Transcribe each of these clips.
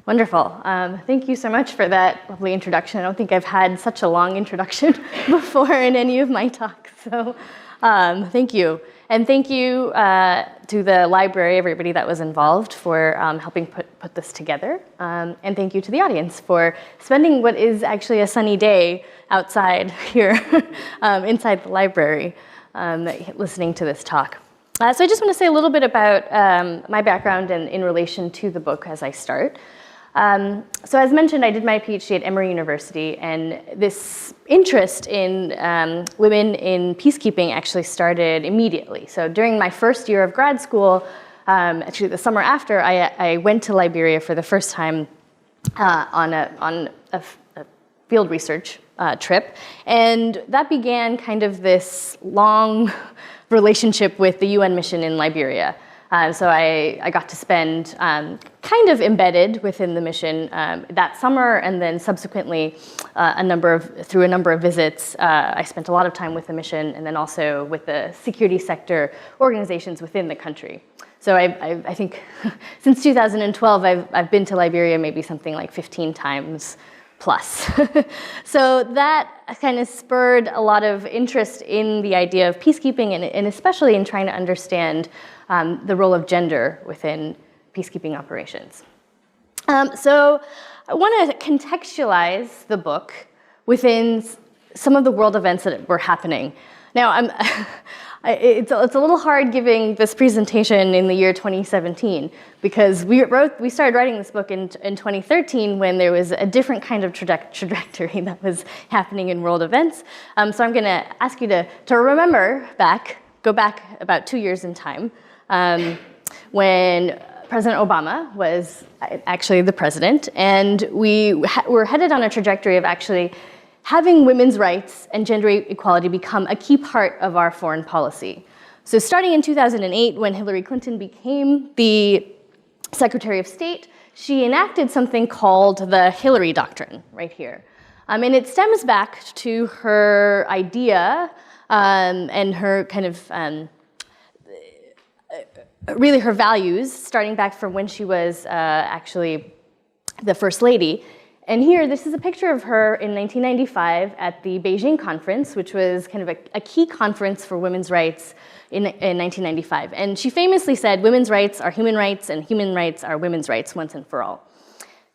Wonderful. Thank you so much for that lovely introduction. I don't think I've had such a long introduction before in any of my talks, so thank you. And thank you to the library, everybody that was involved, for helping put this together. And thank you to the audience for spending what is actually a sunny day outside here inside the library listening to this talk. So I just want to say a little bit about my background and in relation to the book as I start. So as mentioned, I did my PhD at Emory University, and this interest in women in peacekeeping actually started immediately. So during my first year of grad school, actually the summer after, I went to Liberia for the first time on a field research trip, and that began kind of this long relationship with the UN mission in Liberia. So I got to spend kind of embedded within the mission that summer, and then subsequently through a number of visits, I spent a lot of time with the mission, and then also with the security sector organizations within the country. So I think since 2012, I've been to Liberia maybe something like 15 times plus. So that kind of spurred a lot of interest in the idea of peacekeeping, and especially in trying to understand the role of gender within peacekeeping operations. So I want to contextualize the book within some of the world events that were happening. Now, it's a little hard giving this presentation in the year 2017, because we started writing this book in 2013 when there was a different kind of trajectory that was happening in world events. So I'm going to ask you to remember go back about 2 years in time, when President Obama was actually the president, and we were headed on a trajectory of actually having women's rights and gender equality become a key part of our foreign policy. So starting in 2008, when Hillary Clinton became the Secretary of State, she enacted something called the Hillary Doctrine, right here. And it stems back to her idea and her kind of really her values, starting back from when she was actually the First Lady. And here, this is a picture of her in 1995 at the Beijing conference, which was kind of a key conference for women's rights in 1995. And she famously said, "Women's rights are human rights, and human rights are women's rights once and for all."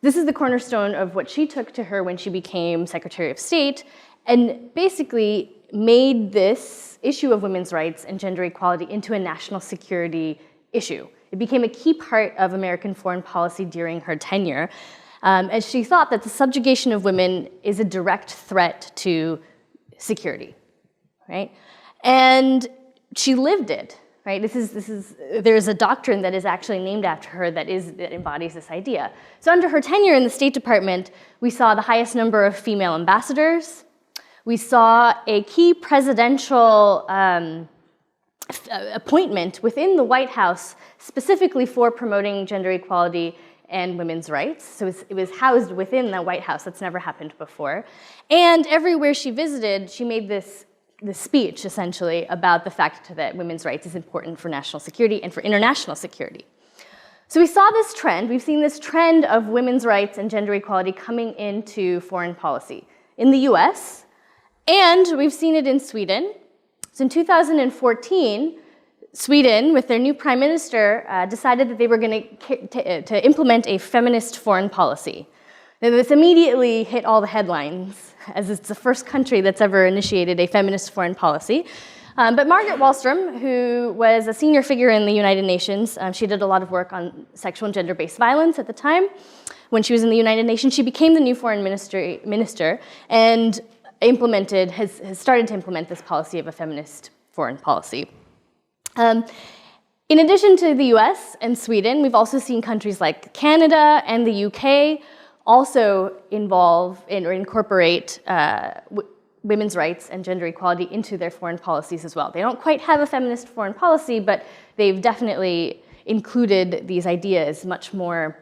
This is the cornerstone of what she took to her when she became Secretary of State, and basically made this issue of women's rights and gender equality into a national security issue. It became a key part of American foreign policy during her tenure, as she thought that the subjugation of women is a direct threat to security, right? And she lived it, right? There's a doctrine that is actually named after her that embodies this idea. So under her tenure in the State Department, we saw the highest number of female ambassadors. We saw a key presidential appointment within the White House specifically for promoting gender equality and women's rights. So it was housed within the White House. That's never happened before. And everywhere she visited, she made this speech, essentially, about the fact that women's rights is important for national security and for international security. So we saw this trend. We've seen this trend of women's rights and gender equality coming into foreign policy in the US, and we've seen it in Sweden. So in 2014, Sweden, with their new prime minister, decided that they were going to implement a feminist foreign policy. Now, this immediately hit all the headlines, as it's the first country that's ever initiated a feminist foreign policy. But Margaret Wallström, who was a senior figure in the United Nations, she did a lot of work on sexual and gender-based violence at the time. When she was in the United Nations, she became the new foreign minister and has started to implement this policy of a feminist foreign policy. In addition to the US and Sweden, we've also seen countries like Canada and the UK also involve or incorporate women's rights and gender equality into their foreign policies as well. They don't quite have a feminist foreign policy, but they've definitely included these ideas much more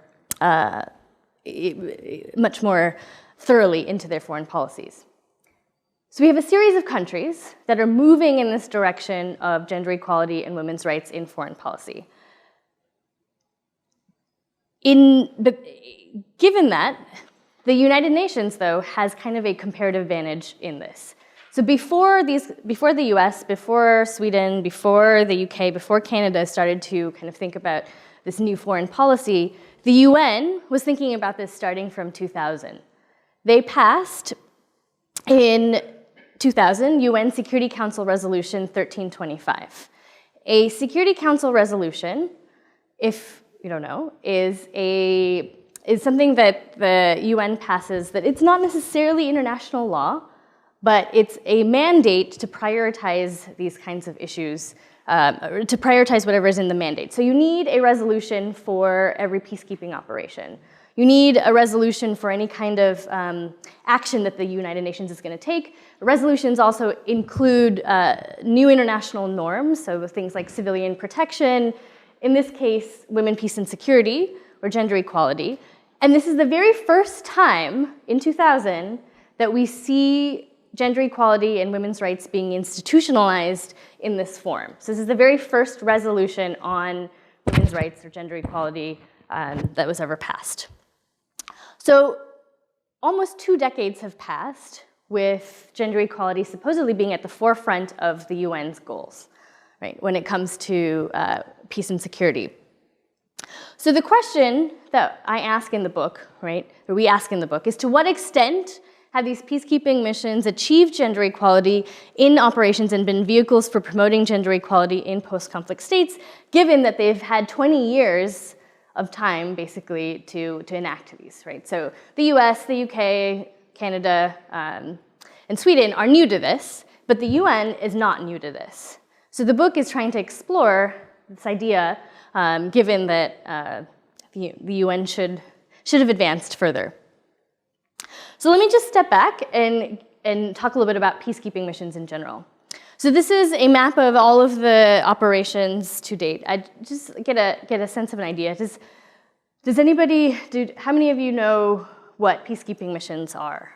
thoroughly into their foreign policies. So we have a series of countries that are moving in this direction of gender equality and women's rights in foreign policy. given that, the United Nations, though, has kind of a comparative advantage in this. So before the US, before Sweden, before the UK, before Canada started to kind of think about this new foreign policy, the UN was thinking about this starting from 2000. They passed in 2000 UN Security Council Resolution 1325. A Security Council resolution, if you don't know, is something that the UN passes that it's not necessarily international law, but it's a mandate to prioritize these kinds of issues, to prioritize whatever is in the mandate. So you need a resolution for every peacekeeping operation. You need a resolution for any kind of action that the United Nations is going to take. Resolutions also include new international norms, so things like civilian protection, in this case, women, peace, and security, or gender equality. And this is the very first time in 2000 that we see gender equality and women's rights being institutionalized in this form. So this is the very first resolution on women's rights or gender equality that was ever passed. So almost 2 decades have passed with gender equality supposedly being at the forefront of the UN's goals, right, when it comes to peace and security. So the question that I ask in the book, right, or we ask in the book, is to what extent have these peacekeeping missions achieved gender equality in operations and been vehicles for promoting gender equality in post-conflict states, given that they've had 20 years of time, basically, to enact these, right? So the US, the UK, Canada, and Sweden are new to this, but the UN is not new to this. So the book is trying to explore this idea, given that the UN should have advanced further. So let me just step back and talk a little bit about peacekeeping missions in general. So this is a map of all of the operations to date. I just get a sense of an idea. How many of you know what peacekeeping missions are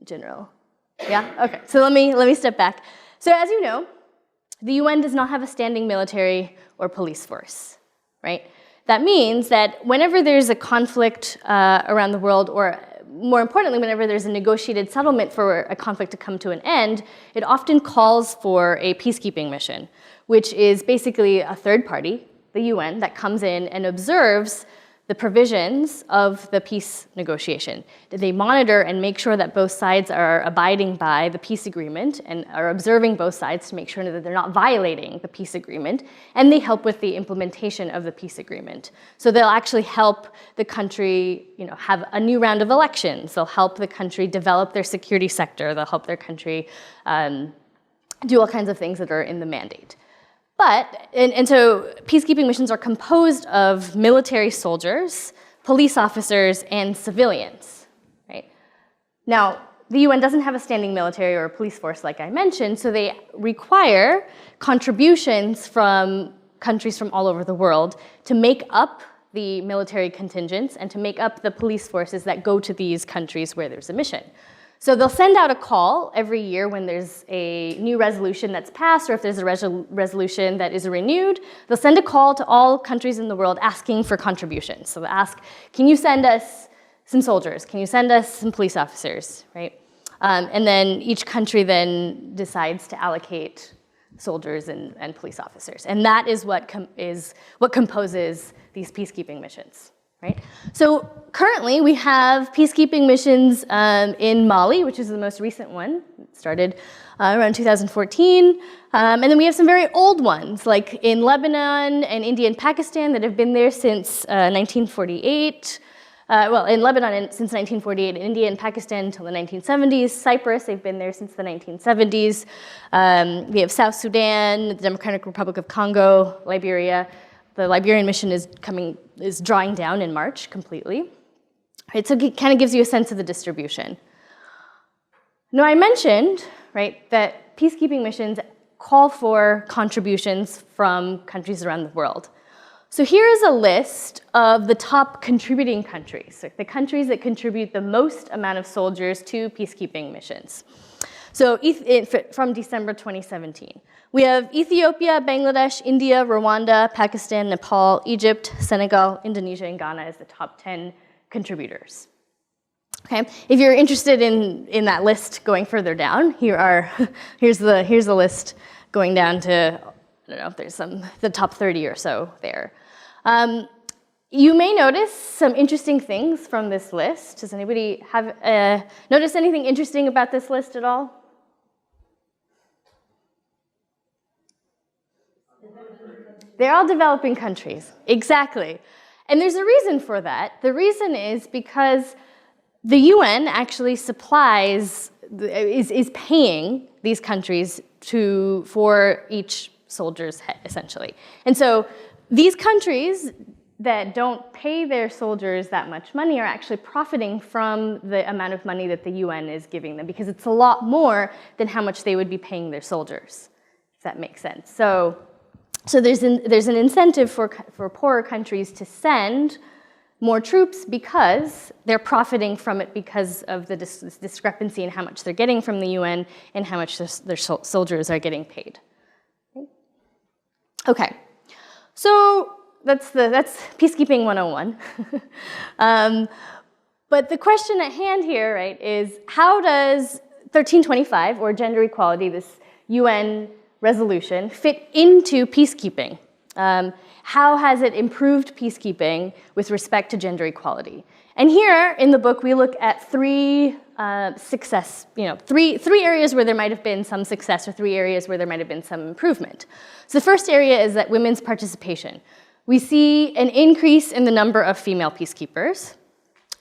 in general? Yeah, okay, so let me step back. So as you know, the UN does not have a standing military or police force, right? That means that whenever there's a conflict around the world, or more importantly, whenever there's a negotiated settlement for a conflict to come to an end, it often calls for a peacekeeping mission, which is basically a third party, the UN, that comes in and observes the provisions of the peace negotiation. They monitor and make sure that both sides are abiding by the peace agreement and are observing both sides to make sure that they're not violating the peace agreement, and they help with the implementation of the peace agreement. So they'll actually help the country, have a new round of elections. They'll help the country develop their security sector. They'll help their country do all kinds of things that are in the mandate. And so peacekeeping missions are composed of military soldiers, police officers, and civilians, right? Now, the UN doesn't have a standing military or a police force like I mentioned, so they require contributions from countries from all over the world to make up the military contingents and to make up the police forces that go to these countries where there's a mission. So they'll send out a call every year when there's a new resolution that's passed, or if there's a resolution that is renewed, they'll send a call to all countries in the world asking for contributions. So they'll ask, can you send us some soldiers? Can you send us some police officers, right? And then each country then decides to allocate soldiers and police officers. And that is what composes these peacekeeping missions. Right? So currently we have peacekeeping missions in Mali, which is the most recent one. It started around 2014. And then we have some very old ones, like in Lebanon and India and Pakistan, that have been there since 1948. In Lebanon since 1948, in India and Pakistan until the 1970s. Cyprus, they've been there since the 1970s. We have South Sudan, the Democratic Republic of Congo, Liberia. The Liberian mission is drawing down in March completely. Right, so it kind of gives you a sense of the distribution. Now, I mentioned, right, that peacekeeping missions call for contributions from countries around the world. So here is a list of the top contributing countries, so the countries that contribute the most amount of soldiers to peacekeeping missions. So from December 2017. We have Ethiopia, Bangladesh, India, Rwanda, Pakistan, Nepal, Egypt, Senegal, Indonesia, and Ghana as the top 10 contributors. Okay, if you're interested in that list going further down, here's the list going down to, I don't know if there's the top 30 or so there. You may notice some interesting things from this list. Does anybody have noticed anything interesting about this list at all? They're all developing countries, exactly. And there's a reason for that. The reason is because the UN actually is paying these countries for each soldier's head, essentially. And so these countries that don't pay their soldiers that much money are actually profiting from the amount of money that the UN is giving them, because it's a lot more than how much they would be paying their soldiers, if that makes sense. So there's an incentive for poorer countries to send more troops because they're profiting from it because of the discrepancy in how much they're getting from the UN and how much their soldiers are getting paid. Okay, so that's peacekeeping 101. But the question at hand here, right, is how does 1325, or gender equality, this UN resolution, fit into peacekeeping? How has it improved peacekeeping with respect to gender equality? And here in the book, we look at three areas where there might have been some success, or three areas where there might have been some improvement. So the first area is that women's participation. We see an increase in the number of female peacekeepers.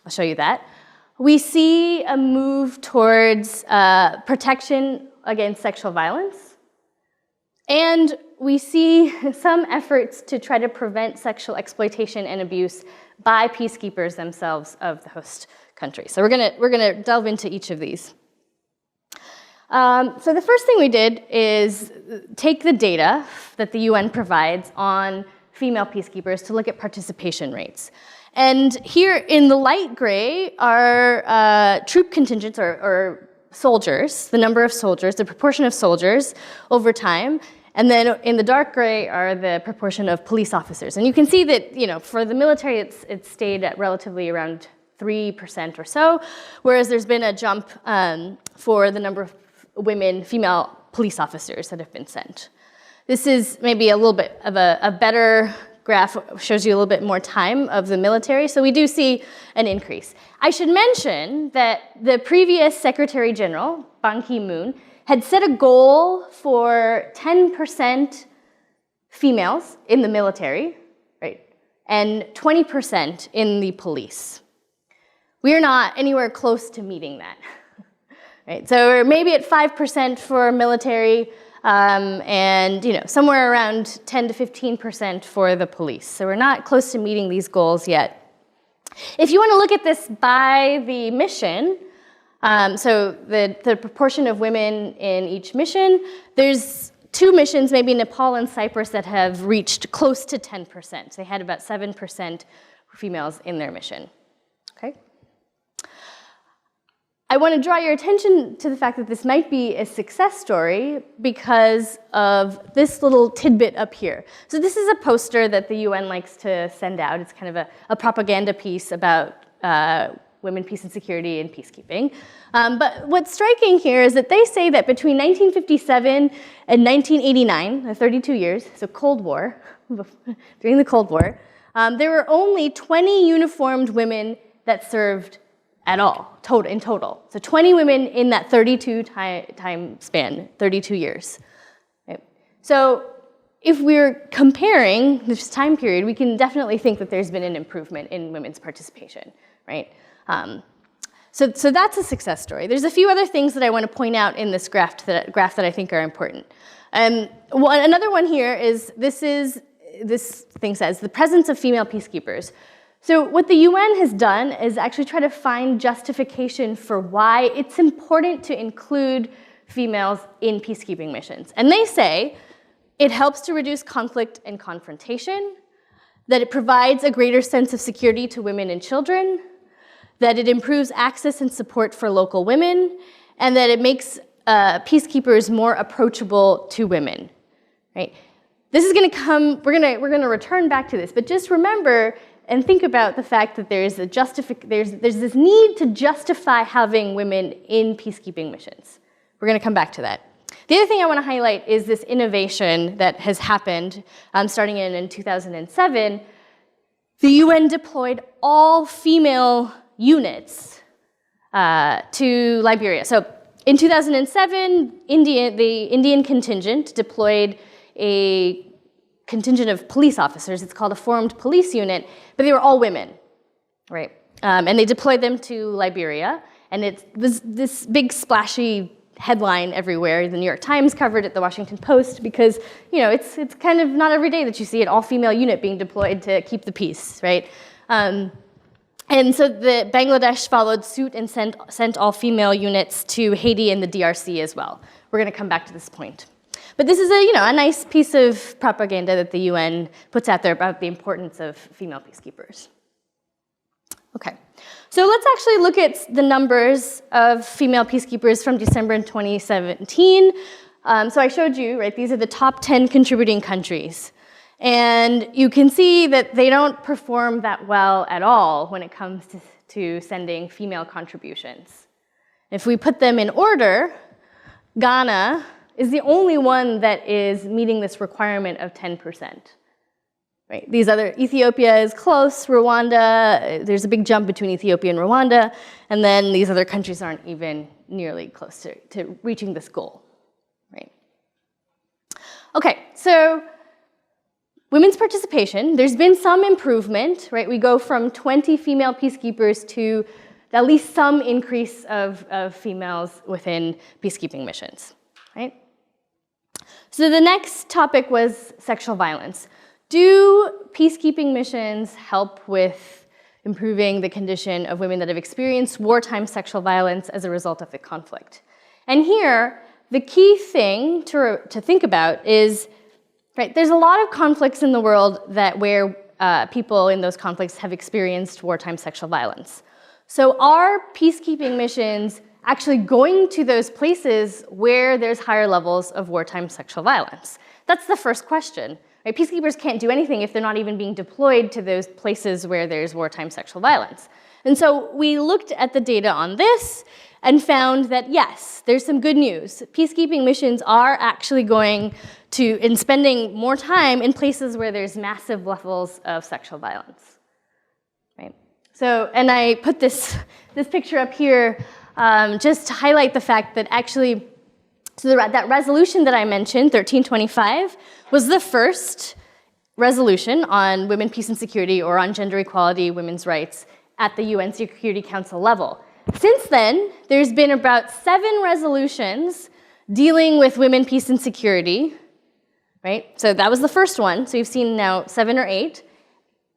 I'll show you that. We see a move towards protection against sexual violence. And we see some efforts to try to prevent sexual exploitation and abuse by peacekeepers themselves of the host country. So we're gonna delve into each of these. So the first thing we did is take the data that the UN provides on female peacekeepers to look at participation rates. And here in the light gray are troop contingents, or soldiers, the number of soldiers, the proportion of soldiers over time. And then in the dark gray are the proportion of police officers. And you can see that, for the military, it's stayed at relatively around 3% or so, whereas there's been a jump for the number of female police officers that have been sent. This is maybe a little bit of a better graph, shows you a little bit more time of the military, so we do see an increase. I should mention that the previous Secretary General, Ban Ki-moon, had set a goal for 10% females in the military, right, and 20% in the police. We are not anywhere close to meeting that. Right, so we're maybe at 5% for military, and somewhere around 10 to 15% for the police. So we're not close to meeting these goals yet. If you want to look at this by the mission, so the proportion of women in each mission, there's two missions, maybe Nepal and Cyprus, that have reached close to 10%. They had about 7% females in their mission. Okay. I want to draw your attention to the fact that this might be a success story because of this little tidbit up here. So this is a poster that the UN likes to send out. It's kind of a propaganda piece about women, peace and security, and peacekeeping. But what's striking here is that they say that between 1957 and 1989, 32 years, so Cold War, during the Cold War, there were only 20 uniformed women that served at all, in total. So 20 women in that 32 time span, 32 years. Right? So if we're comparing this time period, we can definitely think that there's been an improvement in women's participation, right? So that's a success story. There's a few other things that I want to point out in this graph that I think are important. Another one here is this thing says, the presence of female peacekeepers. So what the UN has done is actually try to find justification for why it's important to include females in peacekeeping missions. And they say it helps to reduce conflict and confrontation, that it provides a greater sense of security to women and children, that it improves access and support for local women, and that it makes peacekeepers more approachable to women, right? This is going to come, we're going to return back to this, but just remember and think about the fact that there's this need to justify having women in peacekeeping missions. We're going to come back to that. The other thing I want to highlight is this innovation that has happened starting in 2007. The UN deployed all female units to Liberia. So in 2007, the Indian contingent deployed a contingent of police officers. It's called a formed police unit, but they were all women, right? And they deployed them to Liberia, and it was this big splashy headline everywhere. The New York Times covered it, the Washington Post, because it's kind of not every day that you see an all-female unit being deployed to keep the peace, right? And so the Bangladesh followed suit and sent all-female units to Haiti and the DRC as well. We're going to come back to this point. But this is a nice piece of propaganda that the UN puts out there about the importance of female peacekeepers. Okay, so let's actually look at the numbers of female peacekeepers from December in 2017. So I showed you, right, these are the top 10 contributing countries. And you can see that they don't perform that well at all when it comes to sending female contributions. If we put them in order, Ghana is the only one that is meeting this requirement of 10%. Right? These other, Ethiopia is close, Rwanda, there's a big jump between Ethiopia and Rwanda, and then these other countries aren't even nearly close to reaching this goal. Right? Okay, so women's participation, there's been some improvement, right? We go from 20 female peacekeepers to at least some increase of females within peacekeeping missions, right? So the next topic was sexual violence. Do peacekeeping missions help with improving the condition of women that have experienced wartime sexual violence as a result of the conflict? And here, the key thing to think about is, right, there's a lot of conflicts in the world where people in those conflicts have experienced wartime sexual violence. So are peacekeeping missions actually going to those places where there's higher levels of wartime sexual violence? That's the first question. Right? Peacekeepers can't do anything if they're not even being deployed to those places where there's wartime sexual violence. And so we looked at the data on this and found that, yes, there's some good news. Peacekeeping missions are actually going to, and spending more time in places where there's massive levels of sexual violence. Right? So, and I put this picture up here just to highlight the fact that actually, so that resolution that I mentioned, 1325, was the first resolution on women, peace, and security, or on gender equality, women's rights, at the UN Security Council level. Since then, there's been about 7 resolutions dealing with women, peace, and security, right? So that was the first one. So you've seen now 7 or 8.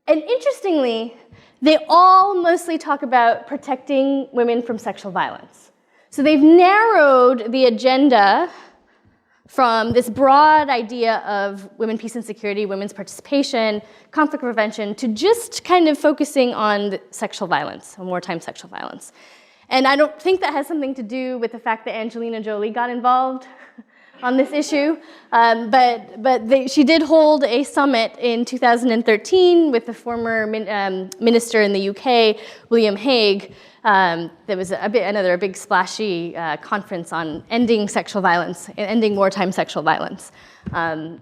And interestingly, they all mostly talk about protecting women from sexual violence. So they've narrowed the agenda from this broad idea of women, peace, and security, women's participation, conflict prevention, to just kind of focusing on sexual violence, on wartime sexual violence. And I don't think that has something to do with the fact that Angelina Jolie got involved on this issue, she did hold a summit in 2013 with the former minister in the UK, William Hague. There was another big splashy conference on ending sexual violence, ending wartime sexual violence.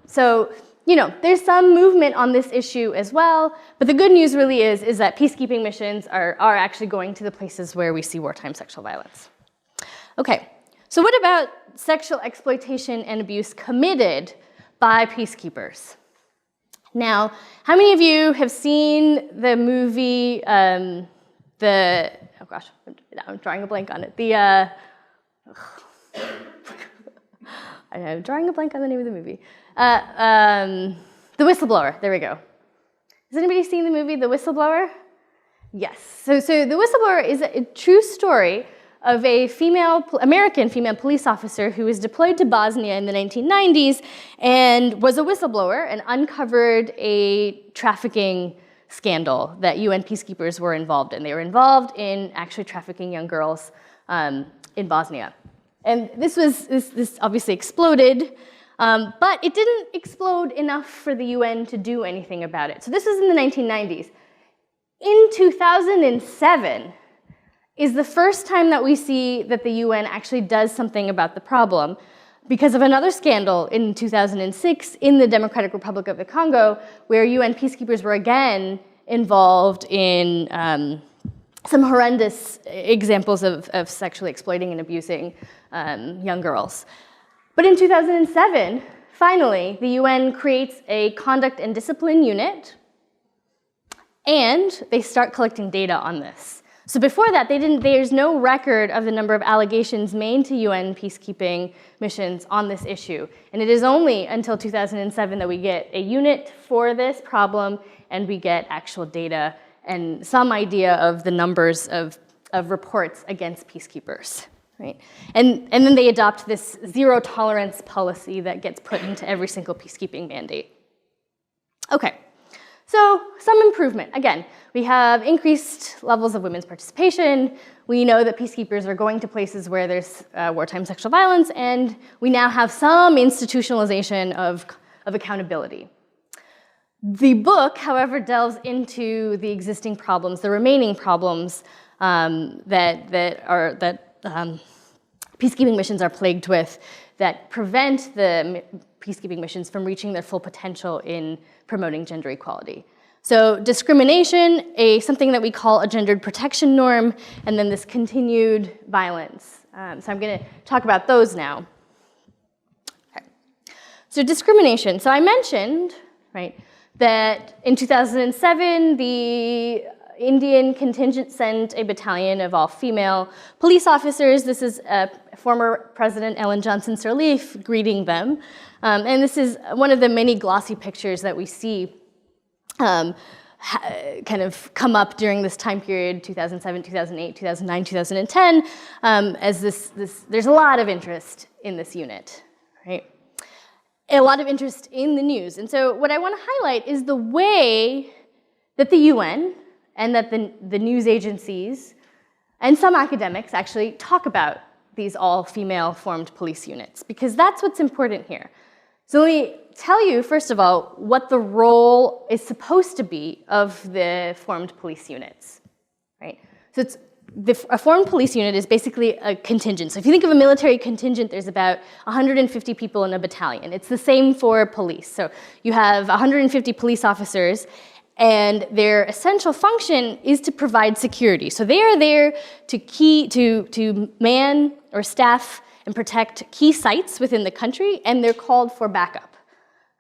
So, there's some movement on this issue as well, but the good news really is that peacekeeping missions are actually going to the places where we see wartime sexual violence. Okay, so what about sexual exploitation and abuse committed by peacekeepers? Now, how many of you have seen the movie, oh gosh, I'm drawing a blank on it. I'm drawing a blank on the name of the movie. The Whistleblower, there we go. Has anybody seen the movie The Whistleblower? Yes, so The Whistleblower is a true story of a American female police officer who was deployed to Bosnia in the 1990s and was a whistleblower and uncovered a trafficking scandal that UN peacekeepers were involved in. They were involved in actually trafficking young girls in Bosnia. And this obviously exploded, but it didn't explode enough for the UN to do anything about it. So this was in the 1990s. In 2007 is the first time that we see that the UN actually does something about the problem because of another scandal in 2006 in the Democratic Republic of the Congo, where UN peacekeepers were again involved in some horrendous examples of sexually exploiting and abusing young girls. But in 2007, finally, the UN creates a conduct and discipline unit, and they start collecting data on this. So before that, there's no record of the number of allegations made to UN peacekeeping missions on this issue. And it is only until 2007 that we get a unit for this problem, and we get actual data and some idea of the numbers of reports against peacekeepers, right? And then they adopt this zero tolerance policy that gets put into every single peacekeeping mandate. Okay, so some improvement. Again, we have increased levels of women's participation. We know that peacekeepers are going to places where there's wartime sexual violence, and we now have some institutionalization of accountability. The book, however, delves into the existing problems, the remaining problems that peacekeeping missions are plagued with that prevent the peacekeeping missions from reaching their full potential in promoting gender equality. So discrimination, something that we call a gendered protection norm, and then this continued violence. So I'm going to talk about those now. Okay. So discrimination. So I mentioned, right, that in 2007, the Indian contingent sent a battalion of all-female police officers. This is former President Ellen Johnson Sirleaf greeting them. And this is one of the many glossy pictures that we see kind of come up during this time period, 2007, 2008, 2009, 2010, as there's a lot of interest in this unit, right? A lot of interest in the news. And so what I want to highlight is the way that the UN and that the news agencies and some academics actually talk about these all-female formed police units, because that's what's important here. So let me tell you, first of all, what the role is supposed to be of the formed police units, right? So a formed police unit is basically a contingent. So if you think of a military contingent, there's about 150 people in a battalion. It's the same for police. So you have 150 police officers, and their essential function is to provide security. So they are there to man or staff and protect key sites within the country, and they're called for backup,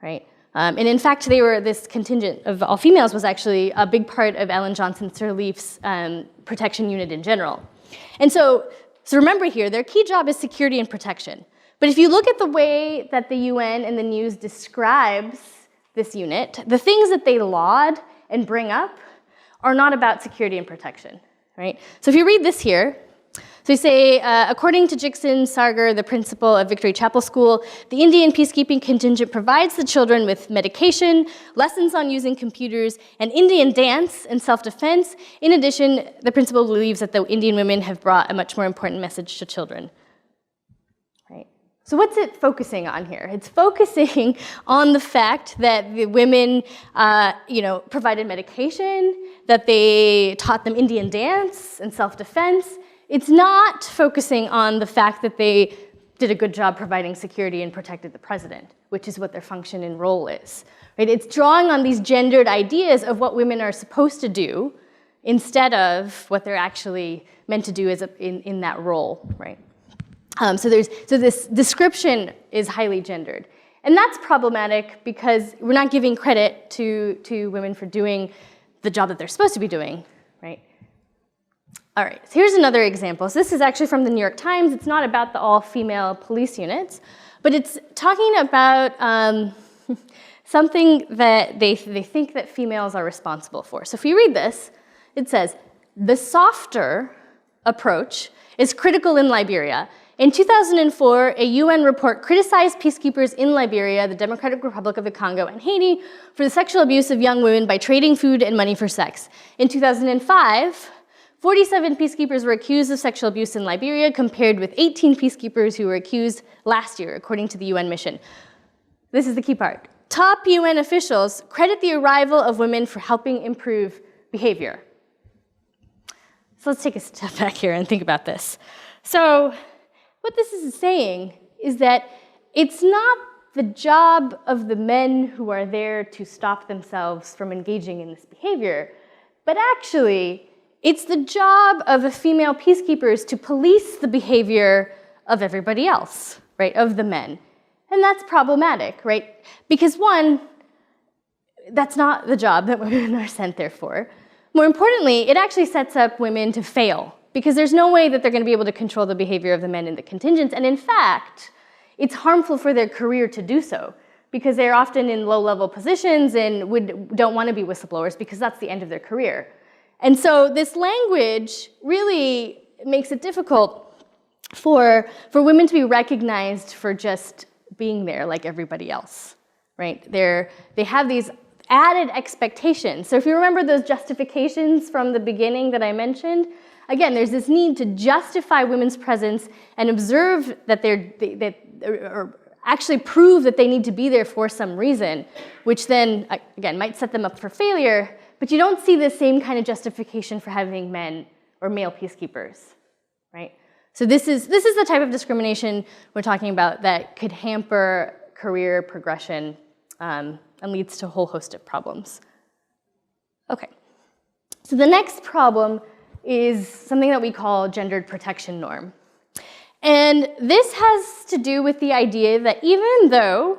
right? And in fact, this contingent of all females was actually a big part of Ellen Johnson Sirleaf's protection unit in general. And so remember here, their key job is security and protection. But if you look at the way that the UN and the news describes this unit, the things that they laud and bring up are not about security and protection, right? So if you read this here, so you say, according to Jixon Sargar, the principal of Victory Chapel School, the Indian peacekeeping contingent provides the children with medication, lessons on using computers, and Indian dance and self-defense. In addition, the principal believes that the Indian women have brought a much more important message to children. Right? So what's it focusing on here? It's focusing on the fact that the women, provided medication, that they taught them Indian dance and self-defense. It's not focusing on the fact that they did a good job providing security and protected the president, which is what their function and role is. Right? It's drawing on these gendered ideas of what women are supposed to do instead of what they're actually meant to do in that role. Right? So this description is highly gendered. And that's problematic because we're not giving credit to women for doing the job that they're supposed to be doing. Right? All right, so here's another example. So this is actually from the New York Times. It's not about the all-female police units, but it's talking about something that they think that females are responsible for. So if you read this, it says, the softer approach is critical in Liberia. In 2004, a UN report criticized peacekeepers in Liberia, the Democratic Republic of the Congo, and Haiti for the sexual abuse of young women by trading food and money for sex. In 2005, 47 peacekeepers were accused of sexual abuse in Liberia, compared with 18 peacekeepers who were accused last year, according to the UN mission. This is the key part. Top UN officials credit the arrival of women for helping improve behavior. So let's take a step back here and think about this. So what this is saying is that it's not the job of the men who are there to stop themselves from engaging in this behavior, but actually it's the job of the female peacekeepers to police the behavior of everybody else, right, of the men. And that's problematic, right? Because one, that's not the job that women are sent there for. More importantly, it actually sets up women to fail, because there's no way that they're going to be able to control the behavior of the men in the contingents. And in fact, it's harmful for their career to do so, because they're often in low-level positions and don't want to be whistleblowers because that's the end of their career. And so this language really makes it difficult for women to be recognized for just being there like everybody else, right? They have these added expectations. So if you remember those justifications from the beginning that I mentioned, again, there's this need to justify women's presence and observe that or actually prove that they need to be there for some reason, which then, again, might set them up for failure, but you don't see the same kind of justification for having men or male peacekeepers, right? So this is the type of discrimination we're talking about that could hamper career progression and leads to a whole host of problems. Okay, so the next problem is something that we call gendered protection norm. And this has to do with the idea that even though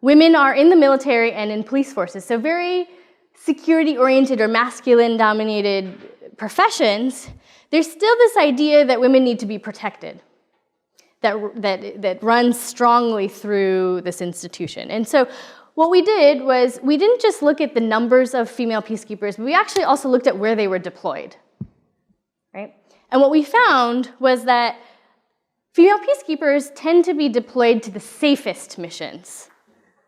women are in the military and in police forces, so very security-oriented or masculine-dominated professions, there's still this idea that women need to be protected, that runs strongly through this institution. And so what we did was we didn't just look at the numbers of female peacekeepers, but we actually also looked at where they were deployed, right? And what we found was that female peacekeepers tend to be deployed to the safest missions,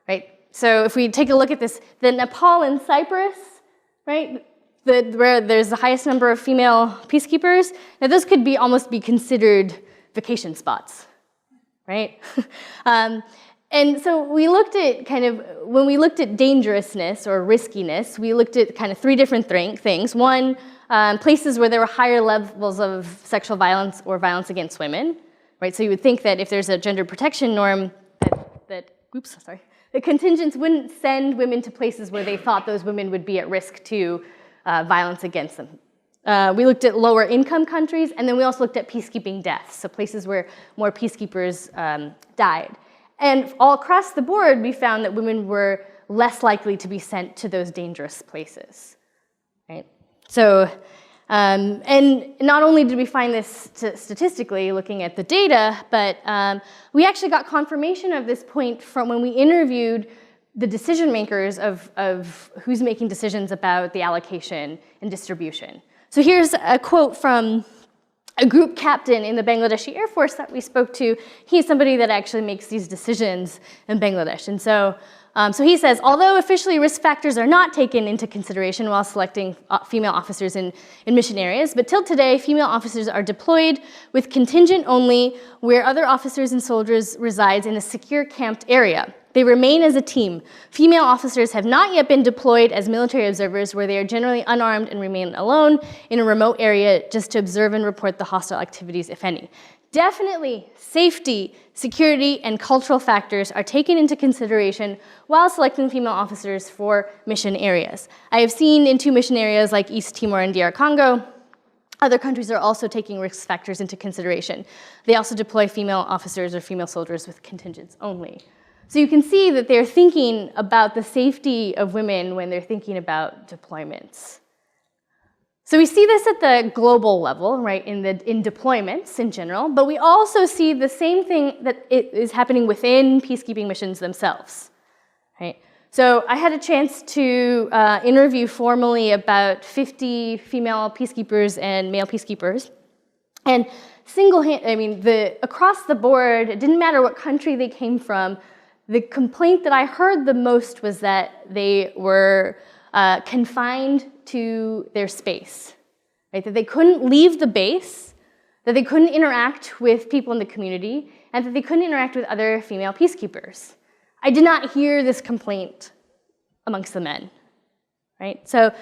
right? So if we take a look at this, the Nepal and Cyprus, right, where there's the highest number of female peacekeepers, now those could almost be considered vacation spots, right? And so we looked at when we looked at dangerousness or riskiness, we looked at kind of three different things. One, places where there were higher levels of sexual violence or violence against women, right? So you would think that if there's a gender protection norm, the contingents wouldn't send women to places where they thought those women would be at risk to violence against them. We looked at lower income countries, and then we also looked at peacekeeping deaths, so places where more peacekeepers died. And all across the board, we found that women were less likely to be sent to those dangerous places, right? So, and not only did we find this statistically looking at the data, but we actually got confirmation of this point from when we interviewed the decision makers of who's making decisions about the allocation and distribution. So here's a quote from a group captain in the Bangladeshi Air Force that we spoke to. He's somebody that actually makes these decisions in Bangladesh. And so he says, although officially risk factors are not taken into consideration while selecting female officers in mission areas, but till today, female officers are deployed with contingent only where other officers and soldiers reside in a secure camped area. They remain as a team. Female officers have not yet been deployed as military observers where they are generally unarmed and remain alone in a remote area just to observe and report the hostile activities, if any. Definitely, safety, security, and cultural factors are taken into consideration while selecting female officers for mission areas. I have seen in 2 mission areas like East Timor and DR Congo, other countries are also taking risk factors into consideration. They also deploy female officers or female soldiers with contingents only. So you can see that they're thinking about the safety of women when they're thinking about deployments. So we see this at the global level, right, in deployments in general, but we also see the same thing that is happening within peacekeeping missions themselves, right? So I had a chance to interview formally about 50 female peacekeepers and male peacekeepers, and across the board, it didn't matter what country they came from, the complaint that I heard the most was that they were confined to their space, right? That they couldn't leave the base, that they couldn't interact with people in the community, and that they couldn't interact with other female peacekeepers. I did not hear this complaint amongst the men, right? So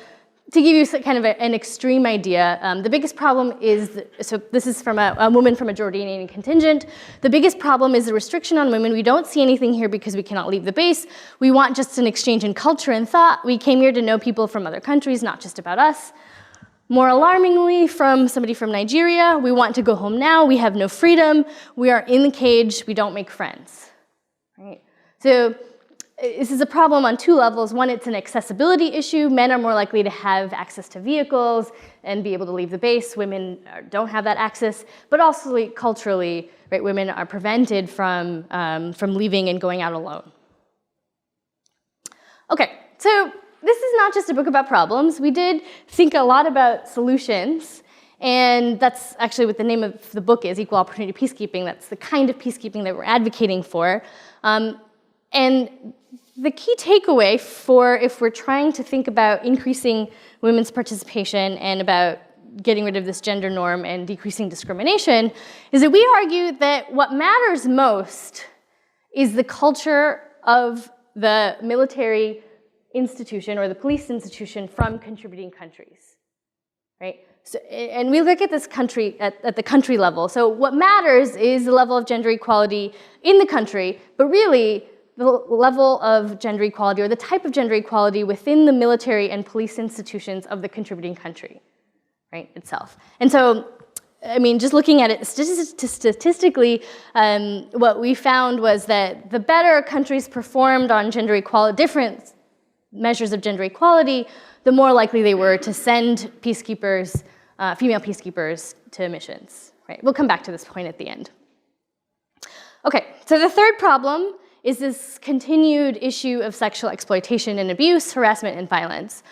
to give you kind of an extreme idea, the biggest problem is, so this is from a woman from a Jordanian contingent. The biggest problem is the restriction on women. We don't see anything here because we cannot leave the base. We want just an exchange in culture and thought. We came here to know people from other countries, not just about us. More alarmingly, from somebody from Nigeria, we want to go home now. We have no freedom. We are in the cage. We don't make friends, right? So this is a problem on two levels. One, it's an accessibility issue. Men are more likely to have access to vehicles and be able to leave the base. Women don't have that access. But also culturally, right, women are prevented from leaving and going out alone. Okay, so this is not just a book about problems. We did think a lot about solutions. And that's actually what the name of the book is, Equal Opportunity Peacekeeping. That's the kind of peacekeeping that we're advocating for. And the key takeaway for if we're trying to think about increasing women's participation and about getting rid of this gender norm and decreasing discrimination is that we argue that what matters most is the culture of the military institution or the police institution from contributing countries, right? So, and we look at this country at the country level. So what matters is the level of gender equality in the country, but really the level of gender equality or the type of gender equality within the military and police institutions of the contributing country, right, itself. And so, I mean, just looking at it statistically, what we found was that the better countries performed on gender equality, different measures of gender equality, the more likely they were to send peacekeepers, female peacekeepers, to missions. Right? We'll come back to this point at the end. Okay, so the third problem is this continued issue of sexual exploitation and abuse, harassment, and violence.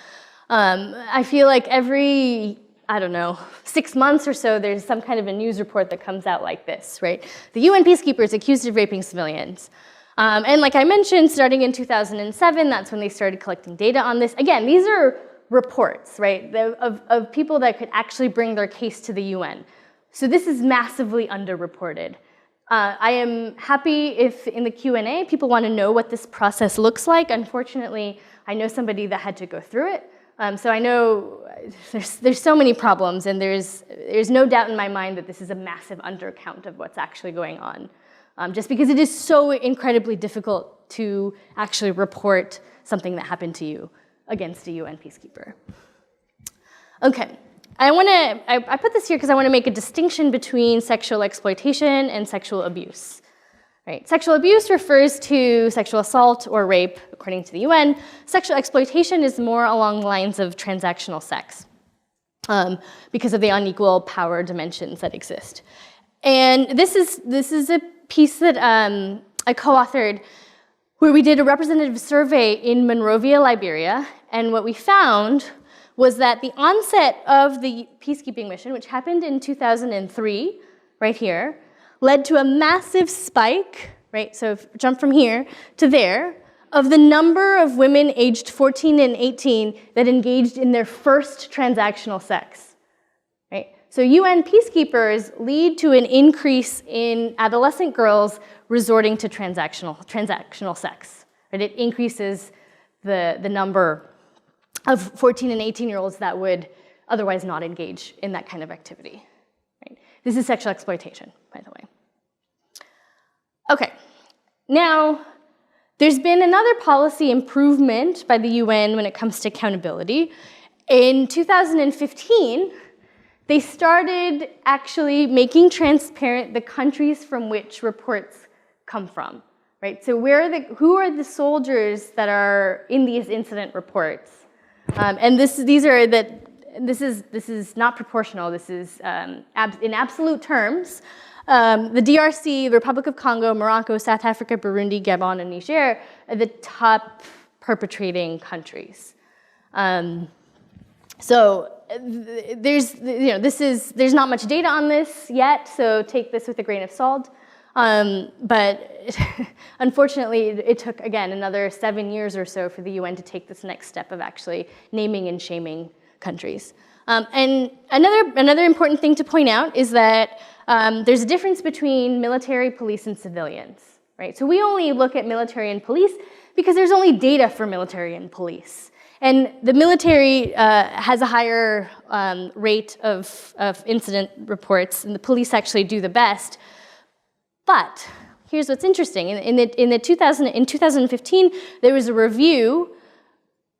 I feel like every, I don't know, 6 months or so, there's some kind of a news report that comes out like this, right? The UN peacekeepers accused of raping civilians. And like I mentioned, starting in 2007, that's when they started collecting data on this. Again, these are reports, right, of people that could actually bring their case to the UN. So this is massively underreported. I am happy if in the Q&A people want to know what this process looks like. Unfortunately, I know somebody that had to go through it. So I know there's so many problems, and there's no doubt in my mind that this is a massive undercount of what's actually going on. Just because it is so incredibly difficult to actually report something that happened to you against a UN peacekeeper. Okay, I put this here because I want to make a distinction between sexual exploitation and sexual abuse. Right? Sexual abuse refers to sexual assault or rape, according to the UN. Sexual exploitation is more along the lines of transactional sex because of the unequal power dimensions that exist. And this is a piece that I co-authored where we did a representative survey in Monrovia, Liberia, and what we found was that the onset of the peacekeeping mission, which happened in 2003, right here, led to a massive spike, right, so jump from here to there, of the number of women aged 14 and 18 that engaged in their first transactional sex, right? So UN peacekeepers lead to an increase in adolescent girls resorting to transactional sex. Right? It increases the number of 14 and 18-year-olds that would otherwise not engage in that kind of activity. Right? This is sexual exploitation, by the way. Okay, now there's been another policy improvement by the UN when it comes to accountability. In 2015, they started actually making transparent the countries from which reports come from, right? So who are the soldiers that are in these incident reports? And this is not proportional. This is in absolute terms. The DRC, the Republic of Congo, Morocco, South Africa, Burundi, Gabon, and Niger are the top perpetrating countries. So there's not much data on this yet, so take this with a grain of salt. But unfortunately, it took, again, another 7 years or so for the UN to take this next step of actually naming and shaming countries. And another important thing to point out is that there's a difference between military, police, and civilians, right? So we only look at military and police because there's only data for military and police. And the military has a higher rate of incident reports, and the police actually do the best. But here's what's interesting. In 2015, there was a review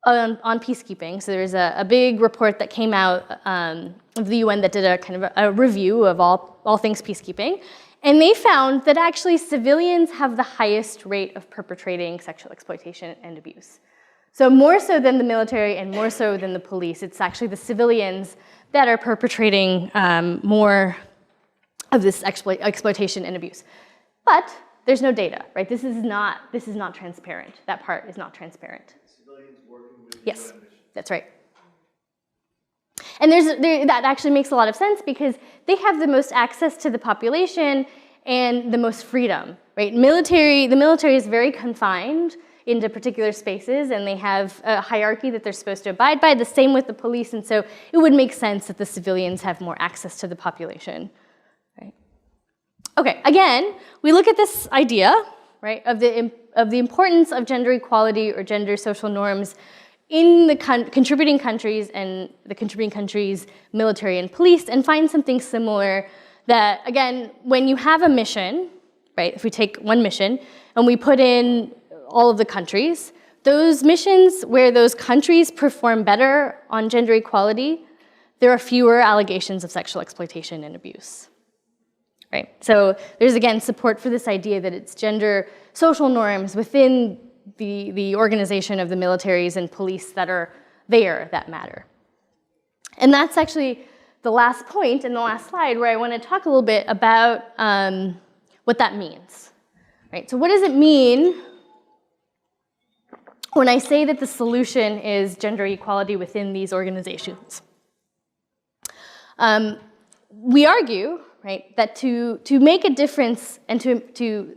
on peacekeeping. So there was a big report that came out of the UN that did a kind of a review of all things peacekeeping. And they found that actually civilians have the highest rate of perpetrating sexual exploitation and abuse. So more so than the military and more so than the police, it's actually the civilians that are perpetrating more of this exploitation and abuse. But there's no data, right? This is not transparent. That part is not transparent. Civilians working with yes, that's right. And that actually makes a lot of sense because they have the most access to the population and the most freedom, right? The military is very confined into particular spaces, and they have a hierarchy that they're supposed to abide by, the same with the police, and so it would make sense that the civilians have more access to the population, right? Okay, again, we look at this idea, right, of the importance of gender equality or gender social norms in the contributing countries and the contributing countries' military and police, and find something similar that, again, when you have a mission, right, if we take one mission and we put in all of the countries, those missions where those countries perform better on gender equality, there are fewer allegations of sexual exploitation and abuse, right? So there's, again, support for this idea that it's gender social norms within the organization of the militaries and police that are there that matter. And that's actually the last point in the last slide where I want to talk a little bit about what that means, right? So what does it mean when I say that the solution is gender equality within these organizations? We argue, right, that to make a difference and to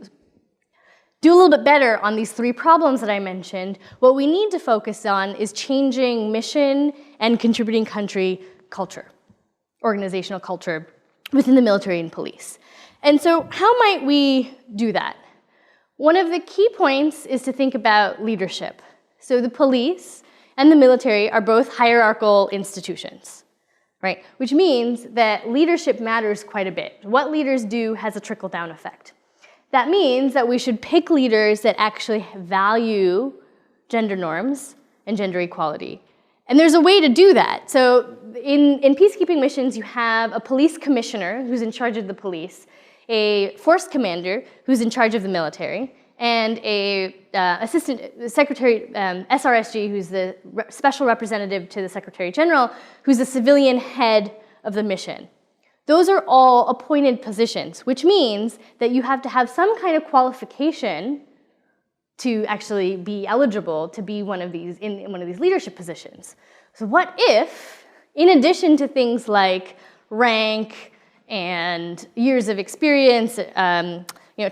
do a little bit better on these three problems that I mentioned, what we need to focus on is changing mission and contributing country culture, organizational culture within the military and police. And so how might we do that? One of the key points is to think about leadership. So the police and the military are both hierarchical institutions, right? Which means that leadership matters quite a bit. What leaders do has a trickle-down effect. That means that we should pick leaders that actually value gender norms and gender equality. And there's a way to do that. So in peacekeeping missions, you have a police commissioner who's in charge of the police, a force commander who's in charge of the military, and a assistant secretary, SRSG, who's the special representative to the Secretary General, who's the civilian head of the mission. Those are all appointed positions, which means that you have to have some kind of qualification to actually be eligible to be in one of these leadership positions. So what if, in addition to things like rank and years of experience,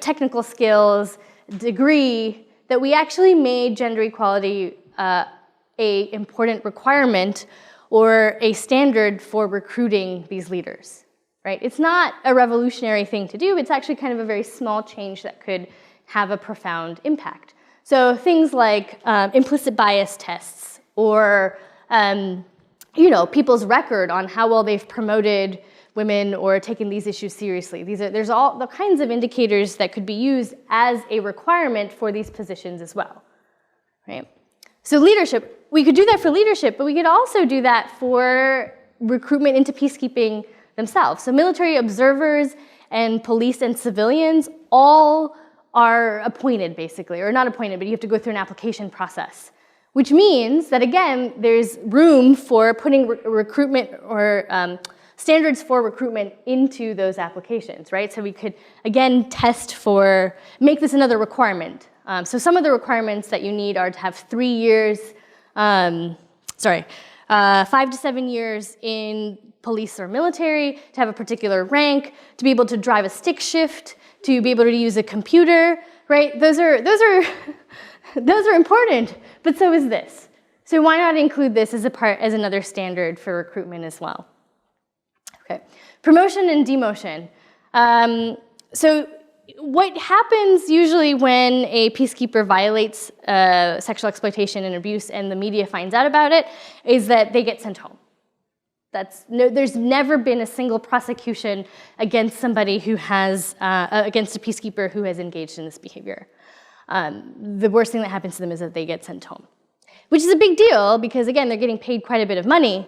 technical skills, degree, that we actually made gender equality an important requirement or a standard for recruiting these leaders, right? It's not a revolutionary thing to do. It's actually kind of a very small change that could have a profound impact. So things like implicit bias tests or people's record on how well they've promoted women or taken these issues seriously. There's all the kinds of indicators that could be used as a requirement for these positions as well, right? So leadership, we could do that for leadership, but we could also do that for recruitment into peacekeeping themselves. So military observers and police and civilians all are appointed, basically, or not appointed, but you have to go through an application process, which means that, again, there's room for putting recruitment or standards for recruitment into those applications, right? So we could, again, make this another requirement. So some of the requirements that you need are to have 3 years, 5 to 7 years in police or military, to have a particular rank, to be able to drive a stick shift, to be able to use a computer, right? Those are important, but so is this. So why not include this as another standard for recruitment as well? Okay, promotion and demotion. So what happens usually when a peacekeeper violates sexual exploitation and abuse and the media finds out about it is that they get sent home. There's never been a single prosecution against somebody who has, against a peacekeeper who has engaged in this behavior. The worst thing that happens to them is that they get sent home, which is a big deal because, again, they're getting paid quite a bit of money.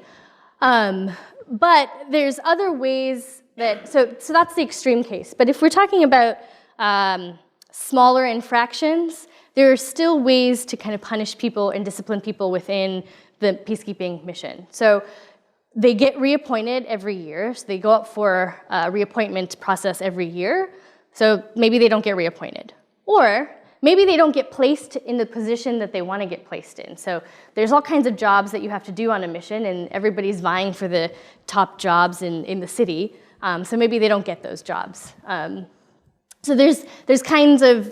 But there's other ways that, so that's the extreme case. But if we're talking about smaller infractions, there are still ways to kind of punish people and discipline people within the peacekeeping mission. So they get reappointed every year. So they go up for a reappointment process every year. So maybe they don't get reappointed. Or maybe they don't get placed in the position that they want to get placed in. So there's all kinds of jobs that you have to do on a mission, and everybody's vying for the top jobs in the city. So maybe they don't get those jobs. So there's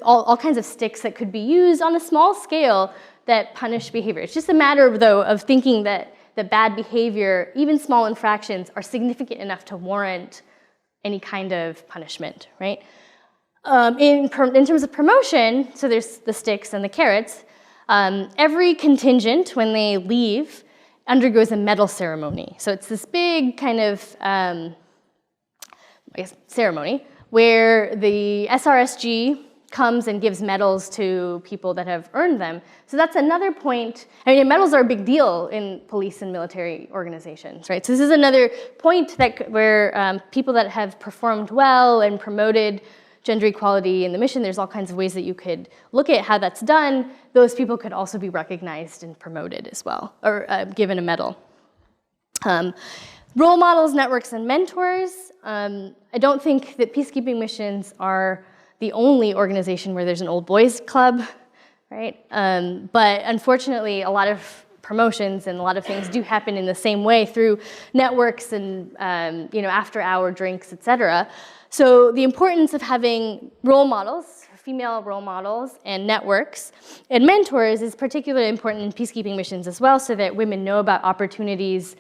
all kinds of sticks that could be used on a small scale that punish behavior. It's just a matter, though, of thinking that the bad behavior, even small infractions, are significant enough to warrant any kind of punishment, right? In terms of promotion, so there's the sticks and the carrots, every contingent, when they leave, undergoes a medal ceremony. So it's this big kind of ceremony where the SRSG comes and gives medals to people that have earned them. So that's another point. I mean, medals are a big deal in police and military organizations, right? So this is another point where people that have performed well and promoted gender equality in the mission, there's all kinds of ways that you could look at how that's done. Those people could also be recognized and promoted as well, or given a medal. Role models, networks, and mentors. I don't think that peacekeeping missions are the only organization where there's an old boys club, right? But unfortunately, a lot of promotions and a lot of things do happen in the same way through networks and after-hour drinks, etc. So the importance of having role models, female role models, and networks and mentors is particularly important in peacekeeping missions as well, so that women know about opportunities.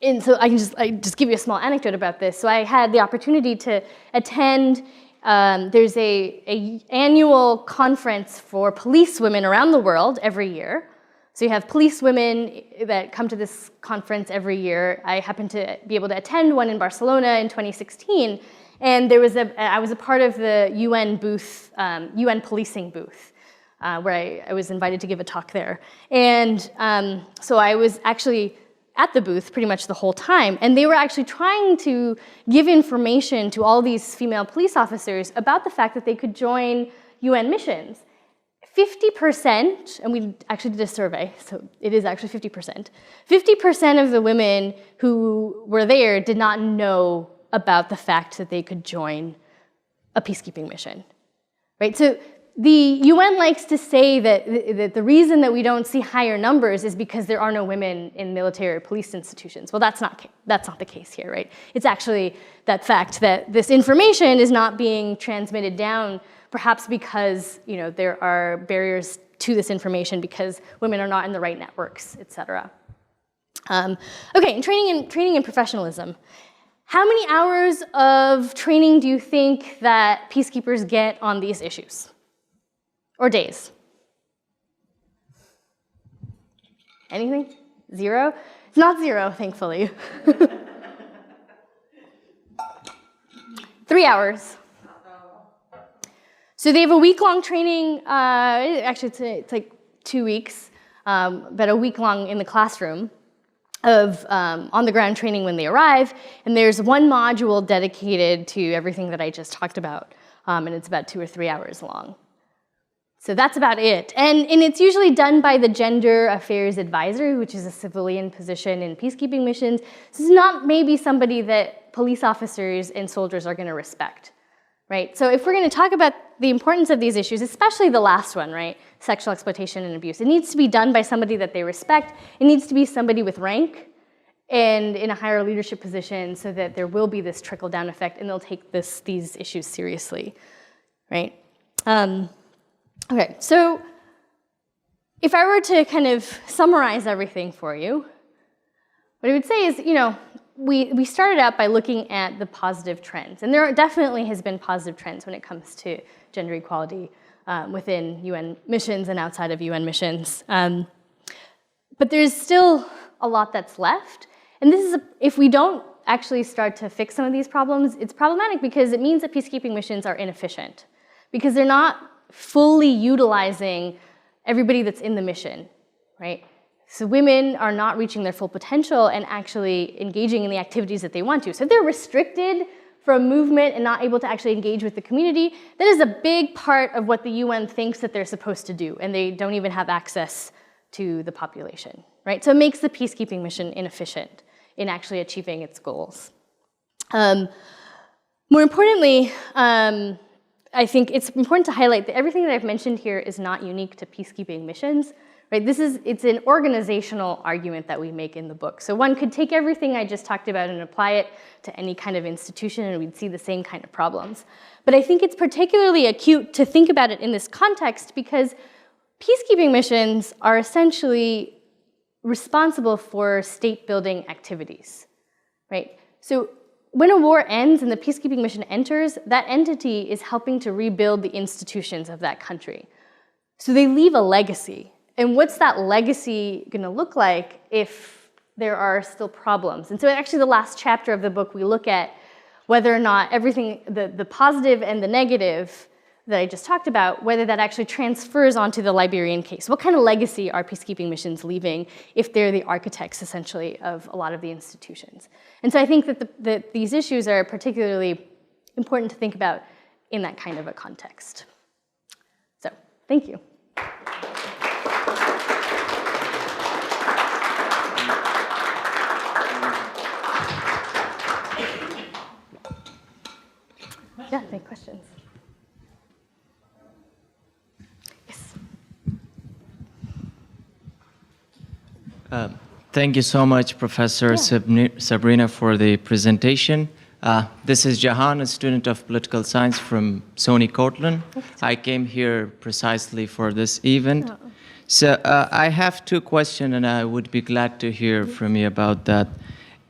And so I just give you a small anecdote about this. So I had the opportunity to attend, there's a annual conference for police women around the world every year. So you have police women that come to this conference every year. I happened to be able to attend one in Barcelona in 2016. And I was a part of the UN booth, UN policing booth, where I was invited to give a talk there. And so I was actually at the booth pretty much the whole time, and they were actually trying to give information to all these female police officers about the fact that they could join UN missions. 50%, and we actually did a survey, so it is actually 50%. 50% of the women who were there did not know about the fact that they could join a peacekeeping mission, right? So the UN likes to say that the reason that we don't see higher numbers is because there are no women in military or police institutions. Well, that's not the case here, right? It's actually that fact that this information is not being transmitted down, perhaps because there are barriers to this information because women are not in the right networks, et cetera. Okay, and training and professionalism. How many hours of training do you think that peacekeepers get on these issues? Or days? Anything? 0? It's not 0, thankfully. 3 hours. So they have a week-long training. Actually, it's like 2 weeks, but a week long in the classroom of on-the-ground training when they arrive. And there's one module dedicated to everything that I just talked about, and it's about 2 or 3 hours long. So that's about it. And it's usually done by the Gender Affairs Advisor, which is a civilian position in peacekeeping missions. This is not maybe somebody that police officers and soldiers are going to respect, right? So if we're going to talk about the importance of these issues, especially the last one, right, sexual exploitation and abuse, it needs to be done by somebody that they respect. It needs to be somebody with rank and in a higher leadership position so that there will be this trickle-down effect and they'll take these issues seriously, right? Okay, so if I were to kind of summarize everything for you, what I would say is, we started out by looking at the positive trends. And there definitely has been positive trends when it comes to gender equality within UN missions and outside of UN missions. But there's still a lot that's left. And this is, if we don't actually start to fix some of these problems, it's problematic because it means that peacekeeping missions are inefficient, because they're not fully utilizing everybody that's in the mission, right? So women are not reaching their full potential and actually engaging in the activities that they want to. So if they're restricted from movement and not able to actually engage with the community, that is a big part of what the UN thinks that they're supposed to do, and they don't even have access to the population, right? So it makes the peacekeeping mission inefficient in actually achieving its goals. More importantly, I think it's important to highlight that everything that I've mentioned here is not unique to peacekeeping missions, right? It's an organizational argument that we make in the book. So one could take everything I just talked about and apply it to any kind of institution, and we'd see the same kind of problems. But I think it's particularly acute to think about it in this context because peacekeeping missions are essentially responsible for state-building activities, right? So when a war ends and the peacekeeping mission enters, that entity is helping to rebuild the institutions of that country. So they leave a legacy. And what's that legacy going to look like if there are still problems? And so actually the last chapter of the book, we look at whether or not everything, the positive and the negative that I just talked about, whether that actually transfers onto the Liberian case. What kind of legacy are peacekeeping missions leaving if they're the architects, essentially, of a lot of the institutions? And so I think that these issues are particularly important to think about in that kind of a context. So, thank you. Yeah, any questions? Thank you so much, Professor Sabrina, for the presentation. This is Jahan, a student of political science from SUNY Cortland. I came here precisely for this event. Oh. So I have two questions, and I would be glad to hear from you about that.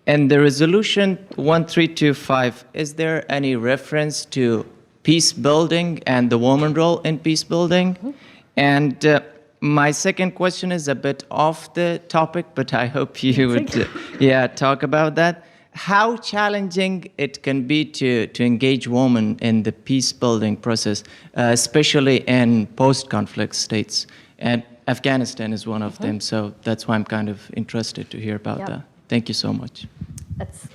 In the resolution 1325, is there any reference to peace building and the woman role in peace building? Mm-hmm. And my second question is a bit off the topic, but I hope you would talk about that. How challenging it can be to engage women in the peace-building process, especially in post-conflict states. And Afghanistan is one of them, so that's why I'm kind of interested to hear about that. Thank you so much.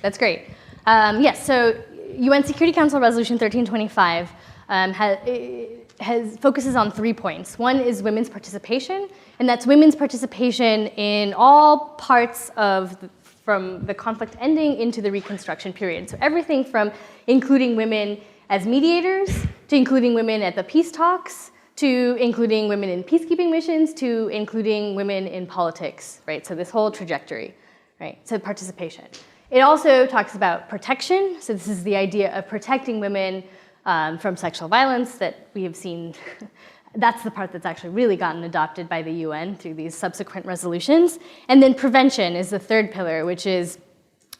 That's great. Yes, so UN Security Council Resolution 1325 focuses on 3 points. One is women's participation, and that's women's participation in all parts of from the conflict ending into the reconstruction period. So everything from including women as mediators, to including women at the peace talks, to including women in peacekeeping missions, to including women in politics, right? So this whole trajectory, right? So participation. It also talks about protection. So this is the idea of protecting women from sexual violence that we have seen. That's the part that's actually really gotten adopted by the UN through these subsequent resolutions. And then prevention is the third pillar, which is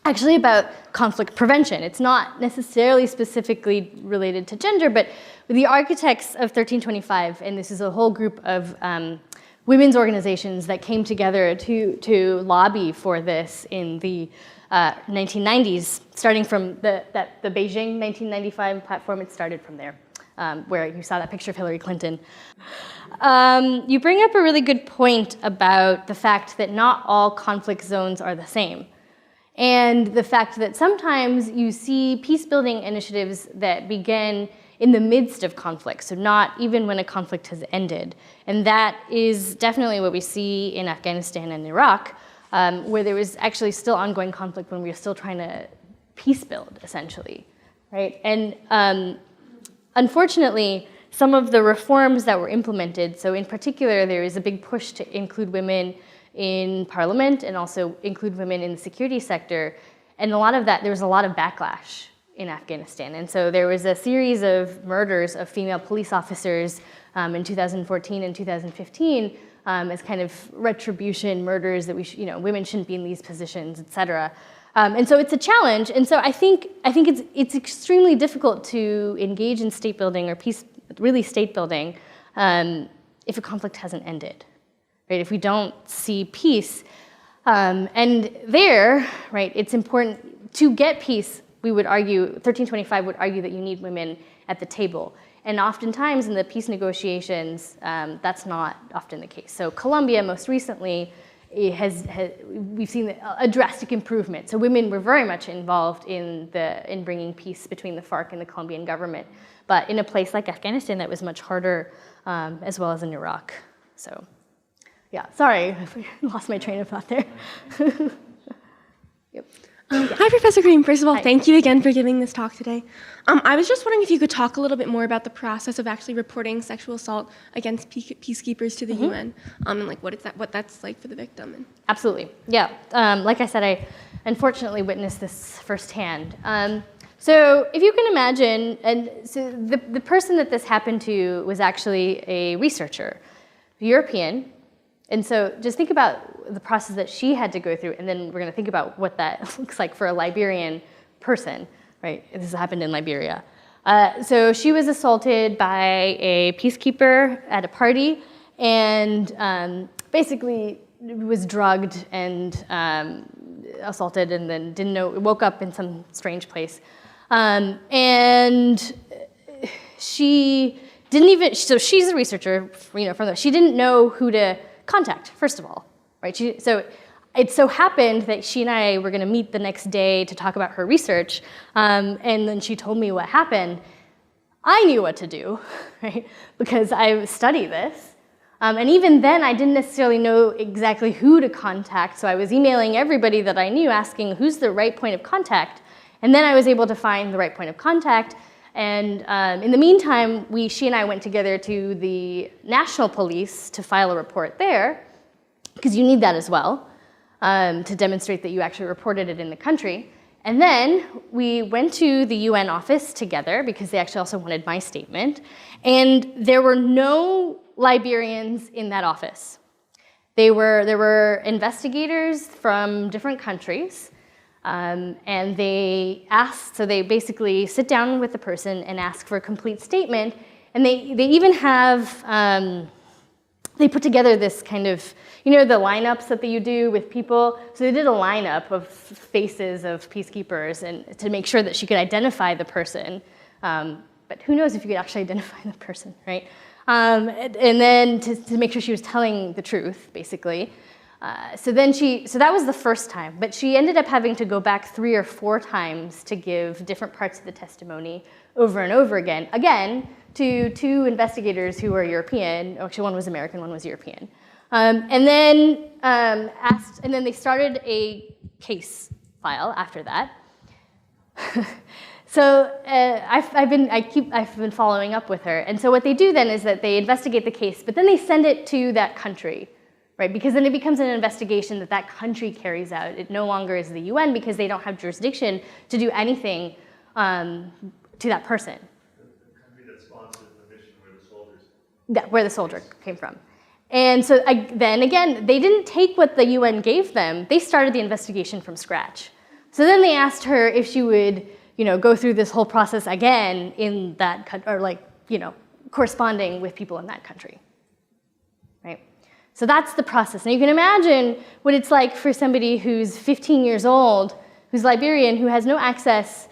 actually about conflict prevention. It's not necessarily specifically related to gender, but the architects of 1325, and this is a whole group of women's organizations that came together to lobby for this in the 1990s, starting from the Beijing 1995 platform. It started from there, where you saw that picture of Hillary Clinton. You bring up a really good point about the fact that not all conflict zones are the same. And the fact that sometimes you see peace-building initiatives that begin in the midst of conflict, so not even when a conflict has ended. And that is definitely what we see in Afghanistan and Iraq, where there was actually still ongoing conflict when we were still trying to peace build, essentially, right? And unfortunately, some of the reforms that were implemented, so in particular, there is a big push to include women in parliament and also include women in the security sector. And a lot of that, there was a lot of backlash in Afghanistan. And so there was a series of murders of female police officers in 2014 and 2015 as kind of retribution murders that women shouldn't be in these positions, et cetera. And so it's a challenge. And so I think it's extremely difficult to engage in state building or peace, really state building, if a conflict hasn't ended, right? If we don't see peace. And there, right, it's important to get peace. We would argue, 1325 would argue that you need women at the table. And oftentimes in the peace negotiations, that's not often the case. So Colombia, most recently, we've seen a drastic improvement. So women were very much involved in bringing peace between the FARC and the Colombian government. But in a place like Afghanistan, that was much harder, as well as in Iraq. So, yeah, sorry, I lost my train of thought there. Yep. Hi, Professor Karim. First of all, Hi. Thank you again for giving this talk today. I was just wondering if you could talk a little bit more about the process of actually reporting sexual assault against peacekeepers to the UN, and like what that's like for the victim. And Absolutely, yeah. Like I said, I unfortunately witnessed this firsthand. So if you can imagine, and so the person that this happened to was actually a researcher, European. And so just think about the process that she had to go through, and then we're going to think about what that looks like for a Liberian person, right? This happened in Liberia. So she was assaulted by a peacekeeper at a party, and basically was drugged and assaulted, and then woke up in some strange place. And she didn't even, so she's a researcher, she didn't know who to contact, first of all, right? So it so happened that she and I were going to meet the next day to talk about her research, and then she told me what happened. I knew what to do, right? Because I study this, and even then I didn't necessarily know exactly who to contact, so I was emailing everybody that I knew asking who's the right point of contact, and then I was able to find the right point of contact. And in the meantime, she and I went together to the National Police to file a report there, because you need that as well, to demonstrate that you actually reported it in the country. And then we went to the UN office together, because they actually also wanted my statement. And there were no Liberians in that office. There were investigators from different countries. And they basically sit down with the person and ask for a complete statement, and they even have, they put together this kind of, the lineups that you do with people, so they did a lineup of faces of peacekeepers and to make sure that she could identify the person, but who knows if you could actually identify the person, right? And then to make sure she was telling the truth, basically. So that was the first time, but she ended up having to go back 3 or 4 times to give different parts of the testimony over and over again to 2 investigators who were European. Actually, one was American, one was European. And then they started a case file after that. So I've been following up with her, and so what they do then is that they investigate the case, but then they send it to that country. Right, because then it becomes an investigation that country carries out. It no longer is the UN, because they don't have jurisdiction to do anything to that person. The country that sponsored the mission where the soldier came from. And so then again, they didn't take what the UN gave them. They started the investigation from scratch. So then they asked her if she would, go through this whole process again in that, or corresponding with people in that country. Right. So that's the process. Now you can imagine what it's like for somebody who's 15 years old, who's Liberian, who has no access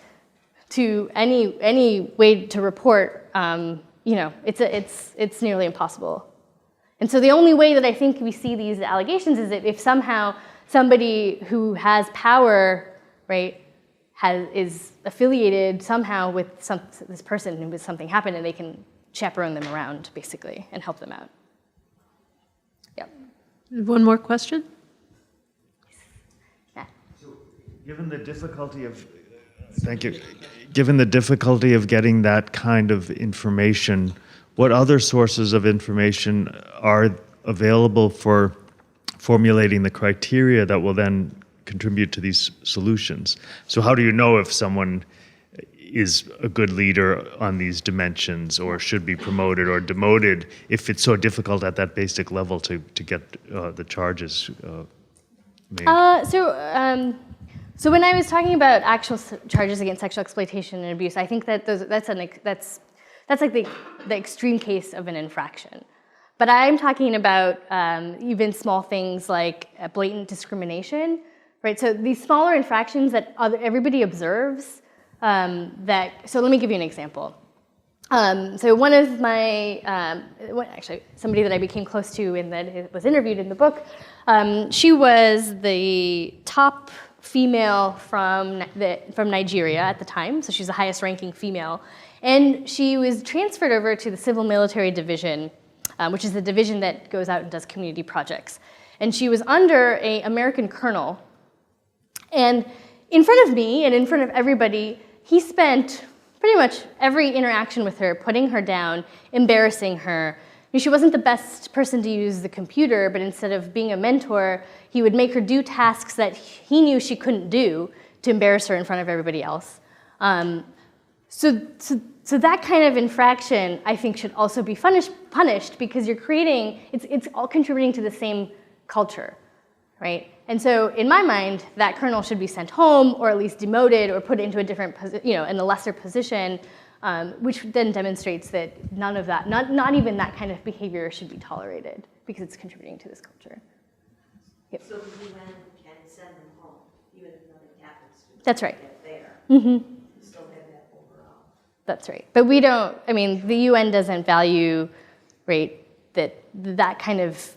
to any way to report. It's nearly impossible. And so the only way that I think we see these allegations is if somehow somebody who has power, right, is affiliated somehow with this person who with something happened, and they can chaperone them around basically and help them out. One more question? Yeah. So, given the difficulty of, thank you. Given the difficulty of getting that kind of information, what other sources of information are available for formulating the criteria that will then contribute to these solutions? So how do you know if someone is a good leader on these dimensions, or should be promoted or demoted if it's so difficult at that basic level to get the charges made? So when I was talking about actual charges against sexual exploitation and abuse, I think that that's like the extreme case of an infraction. But I'm talking about even small things like blatant discrimination, right? So these smaller infractions that everybody observes. So let me give you an example. So one of my, actually somebody that I became close to and that was interviewed in the book, she was the top female from Nigeria at the time, so she's the highest ranking female, and she was transferred over to the Civil Military Division, which is the division that goes out and does community projects. And she was under an American colonel, and in front of me and in front of everybody, he spent pretty much every interaction with her putting her down, embarrassing her. She wasn't the best person to use the computer, but instead of being a mentor, he would make her do tasks that he knew she couldn't do to embarrass her in front of everybody else. So that kind of infraction, I think, should also be punished because you're creating, it's all contributing to the same culture, right? And so in my mind, that colonel should be sent home or at least demoted or put into a different, in a lesser position, which then demonstrates that none of that, not even that kind of behavior should be tolerated because it's contributing to this culture. Yep. So the UN can send them home, even if another Catholic student That's right. get there. Mm-hmm. You still have that overall. That's right. But we don't, the UN doesn't value, right, that kind of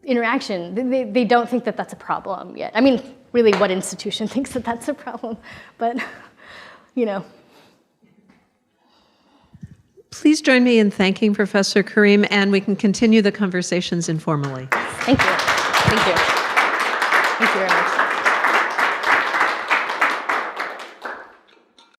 interaction. They don't think that that's a problem yet. Really, what institution thinks that that's a problem? But, Please join me in thanking Professor Karim, and we can continue the conversations informally. Thank you. Thank you. Thank you very much.